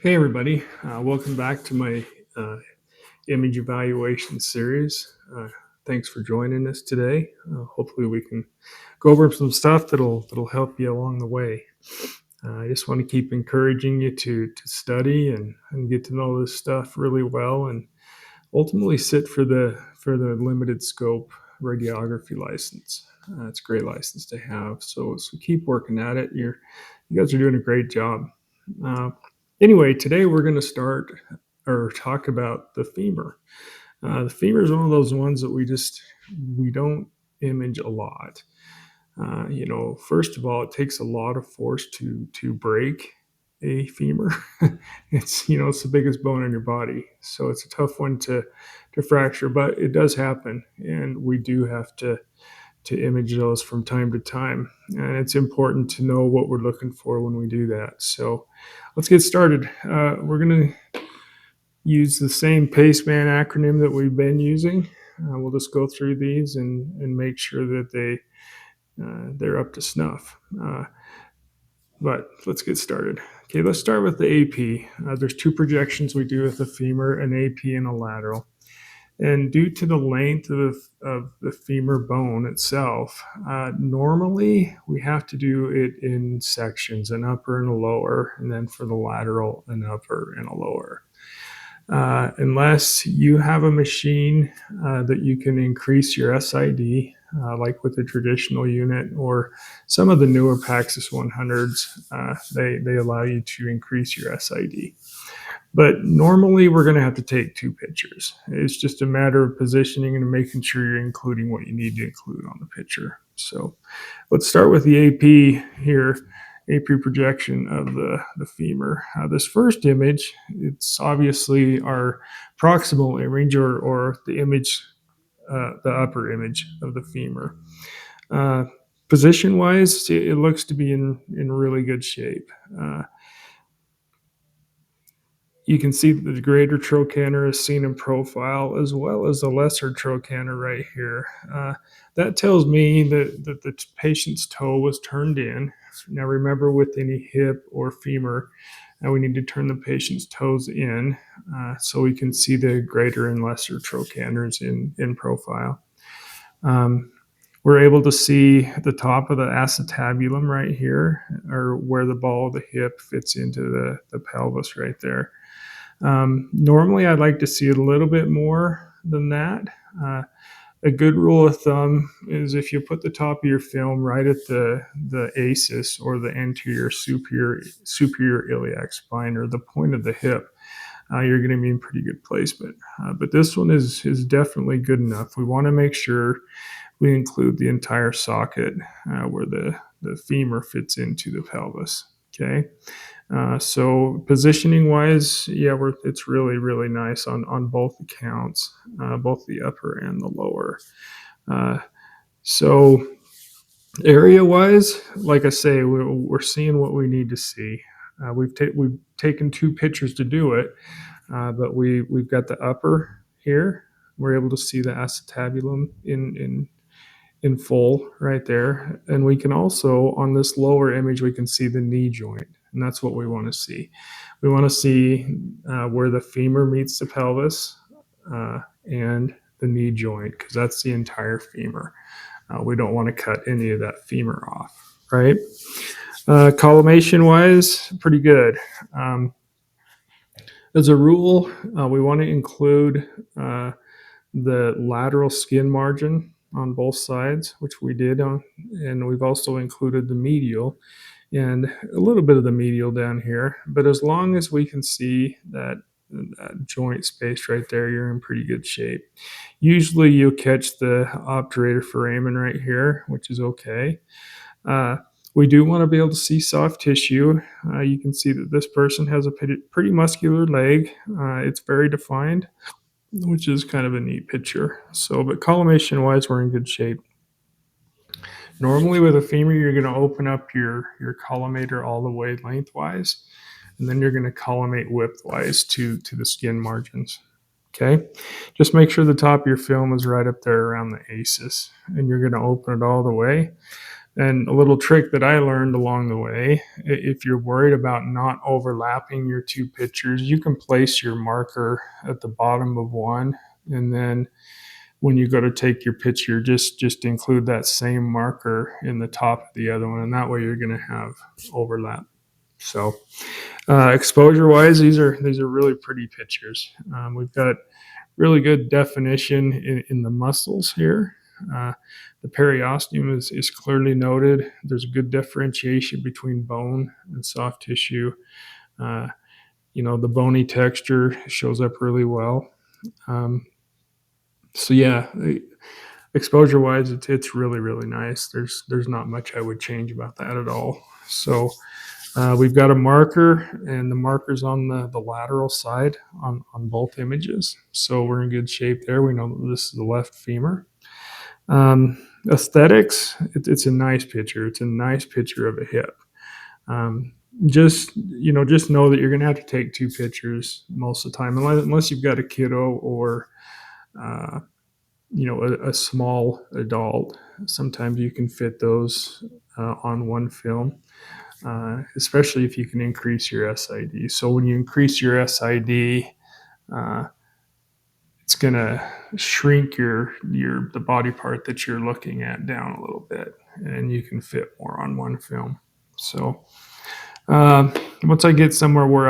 Hey everybody, welcome back to my uh, image evaluation series. Thanks for joining us today. Hopefully we can go over some stuff that'll help you along the way. I just want to keep encouraging you to study and get to know this stuff really well, and ultimately sit for the limited scope radiography license. It's a great license to have. So keep working at it. You guys are doing a great job. Uh, anyway, today we're going to start or talk about the femur. The femur is one of those ones that we don't image a lot. First of all, it takes a lot of force to break a femur. It's the biggest bone in your body, so it's a tough one to fracture, but it does happen, and we do have to image those from time to time. And it's important to know what we're looking for when we do that. So let's get started. We're going to use the same PACEMAN acronym that we've been using. We'll just go through these and make sure that they're up to snuff. But let's get started. Okay, let's start with the AP. There's two projections we do with the femur, an AP and a lateral. And due to the length of the femur bone itself, normally we have to do it in sections, an upper and a lower, and then for the lateral, an upper and a lower. Unless you have a machine that you can increase your SID, like with a traditional unit or some of the newer Paxis 100s, they allow you to increase your SID. But normally we're going to have to take two pictures. It's just a matter of positioning and making sure you're including what you need to include on the picture. So let's start with the AP here, AP projection of the femur. This first image, it's obviously our proximal image or the image, the upper image of the femur. Position wise, it looks to be in really good shape. You can see that the greater trochanter is seen in profile as well as the lesser trochanter right here. That tells me that the patient's toe was turned in. Now remember, with any hip or femur, we need to turn the patient's toes in so we can see the greater and lesser trochanters in profile. We're able to see the top of the acetabulum right here, or where the ball of the hip fits into the pelvis right there. Normally, I'd like to see it a little bit more than that. A good rule of thumb is if you put the top of your film right at the ASIS, or the anterior superior iliac spine, or the point of the hip, you're going to be in pretty good placement. But this one is definitely good enough. We want to make sure we include the entire socket where the femur fits into the pelvis. Okay. So positioning wise, yeah, it's really, really nice on both accounts, both the upper and the lower. So area wise, like I say, we're seeing what we need to see. We've taken two pictures to do it, but we've got the upper here. We're able to see the acetabulum in full right there, and we can also, on this lower image, we can see the knee joint, and that's what we want to see. We want to see where the femur meets the pelvis and the knee joint, because that's the entire femur. We don't want to cut any of that femur off, right? Collimation wise, pretty good. As a rule, we want to include the lateral skin margin on both sides, which we did on, and we've also included the medial and a little bit of the medial down here. But as long as we can see that joint space right there, you're in pretty good shape. Usually you'll catch the obturator foramen right here, which is okay. We do want to be able to see soft tissue. You can see that this person has a pretty muscular leg. It's very defined, which is kind of a neat picture. So, but collimation wise, we're in good shape. Normally with a femur, you're going to open up your collimator all the way lengthwise, and then you're going to collimate widthwise to the skin margins. Okay, just make sure the top of your film is right up there around the ASIS, and you're going to open it all the way. And a little trick that I learned along the way, if you're worried about not overlapping your two pictures, you can place your marker at the bottom of one, and then when you go to take your picture, just include that same marker in the top of the other one, and that way you're going to have overlap. So exposure wise, these are really pretty pictures. We've got really good definition in the muscles here. Uh, the periosteum is clearly noted. There's a good differentiation between bone and soft tissue. Uh, the bony texture shows up really well. Um, so yeah, exposure wise, it's really really nice. There's not much I would change about that at all. So we've got a marker, and the marker's on the lateral side on both images. So we're in good shape there. We know that this is the left femur. Aesthetics, it's a nice picture. It's a nice picture of a hip. Just know that you're going to have to take two pictures most of the time, unless you've got a kiddo or uh, a small adult. Sometimes you can fit those on one film. Especially if you can increase your SID. So when you increase your SID, uh, it's going to shrink the body part that you're looking at down a little bit, and you can fit more on one film. So once I get somewhere where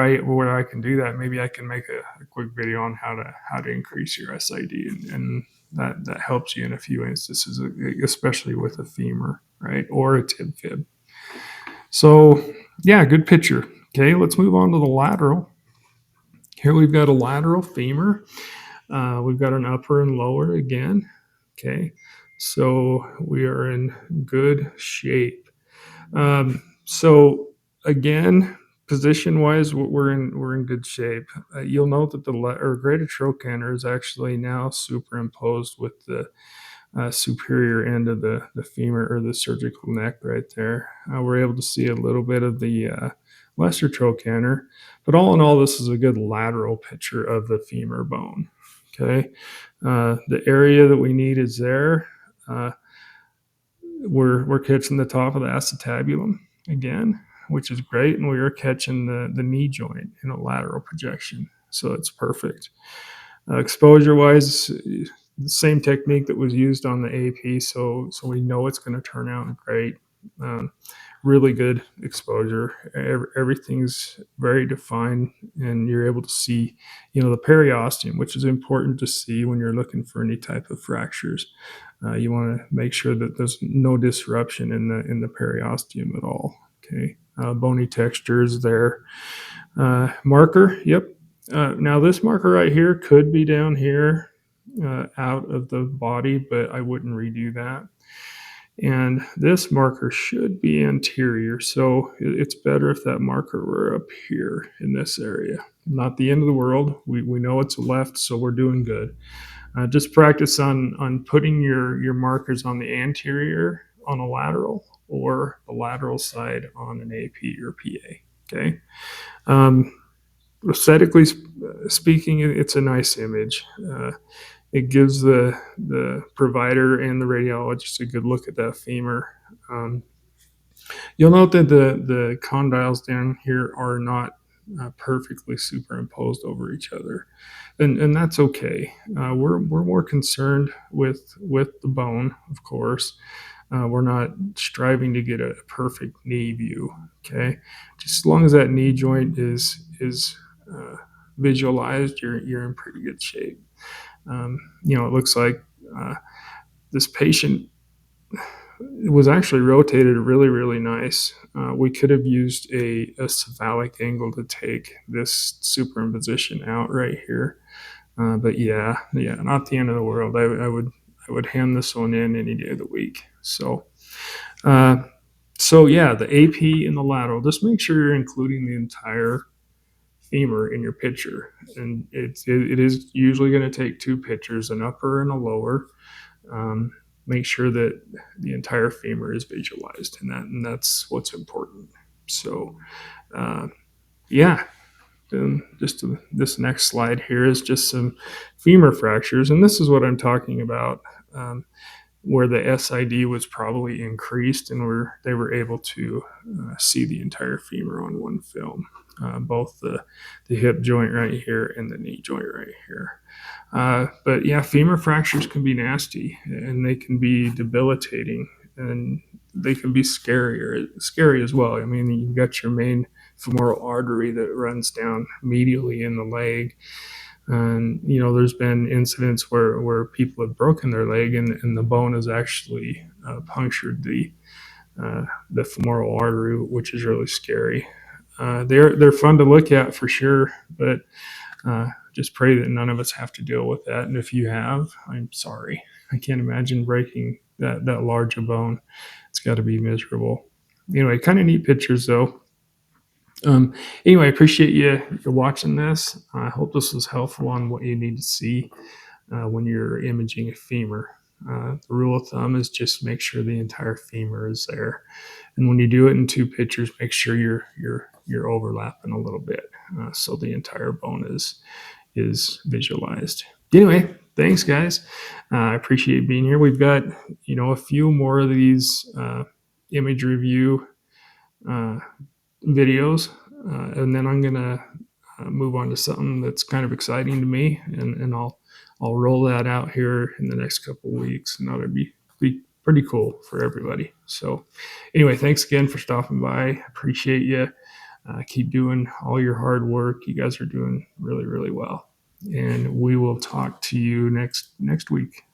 I can do that, maybe I can make a quick video on how to increase your SID, and that helps you in a few instances, especially with a femur, right, or a tib fib. So yeah, good picture. Okay, let's move on to the lateral. Here we've got a lateral femur. We've got an upper and lower again. Okay, so we are in good shape. So again, position-wise, we're in good shape. You'll note that the greater trochanter is actually now superimposed with the superior end of the femur, or the surgical neck right there. We're able to see a little bit of the lesser trochanter, but all in all, this is a good lateral picture of the femur bone. Okay, the area that we need is there. We're catching the top of the acetabulum again, which is great, and we are catching the knee joint in a lateral projection, so it's perfect. Exposure wise, the same technique that was used on the AP, so we know it's going to turn out great. Really good exposure. Everything's very defined, and you're able to see, the periosteum, which is important to see when you're looking for any type of fractures. You want to make sure that there's no disruption in the periosteum at all. Okay, bony textures there. Marker, yep. Now this marker right here could be down here out of the body, but I wouldn't redo that. And this marker should be anterior, so it's better if that marker were up here in this area. Not the end of the world. We know it's left, so we're doing good. Just practice on putting your markers on the anterior on a lateral, or the lateral side on an AP or PA. Okay. Aesthetically speaking, it's a nice image. It gives the provider and the radiologist a good look at that femur. You'll note that the condyles down here are not perfectly superimposed over each other, and that's okay. We're more concerned with the bone, of course. We're not striving to get a perfect knee view. Okay, just as long as that knee joint is visualized, you're in pretty good shape. It looks like this patient was actually rotated really, really nice. We could have used a cephalic angle to take this superimposition out right here. But yeah, not the end of the world. I would hand this one in any day of the week. So yeah, the AP and the lateral, just make sure you're including the entire femur in your picture. And it is usually going to take two pictures, an upper and a lower. Make sure that the entire femur is visualized, and that's what's important. So yeah, then this next slide here is just some femur fractures, and this is what I'm talking about. where the SID was probably increased, and they were able to see the entire femur on one film, both the hip joint right here and the knee joint right here. But yeah, femur fractures can be nasty, and they can be debilitating, and they can be scary as well. I mean, you've got your main femoral artery that runs down medially in the leg. And there's been incidents where people have broken their leg, and the bone has actually punctured the femoral artery, which is really scary. They're fun to look at for sure, but just pray that none of us have to deal with that. And if you have, I'm sorry. I can't imagine breaking that large a bone. It's got to be miserable. Anyway, kind of neat pictures though. Anyway, I appreciate you watching this. I hope this was helpful on what you need to see when you're imaging a femur. The rule of thumb is just make sure the entire femur is there, and when you do it in two pictures, make sure you're overlapping a little bit so the entire bone is visualized. Anyway, thanks guys. I appreciate being here. We've got a few more of these image review videos, and then I'm gonna move on to something that's kind of exciting to me, and I'll roll that out here in the next couple of weeks, and that'll be pretty cool for everybody. So anyway, thanks again for stopping by. Appreciate you. Keep doing all your hard work. You guys are doing really, really well, and we will talk to you next week.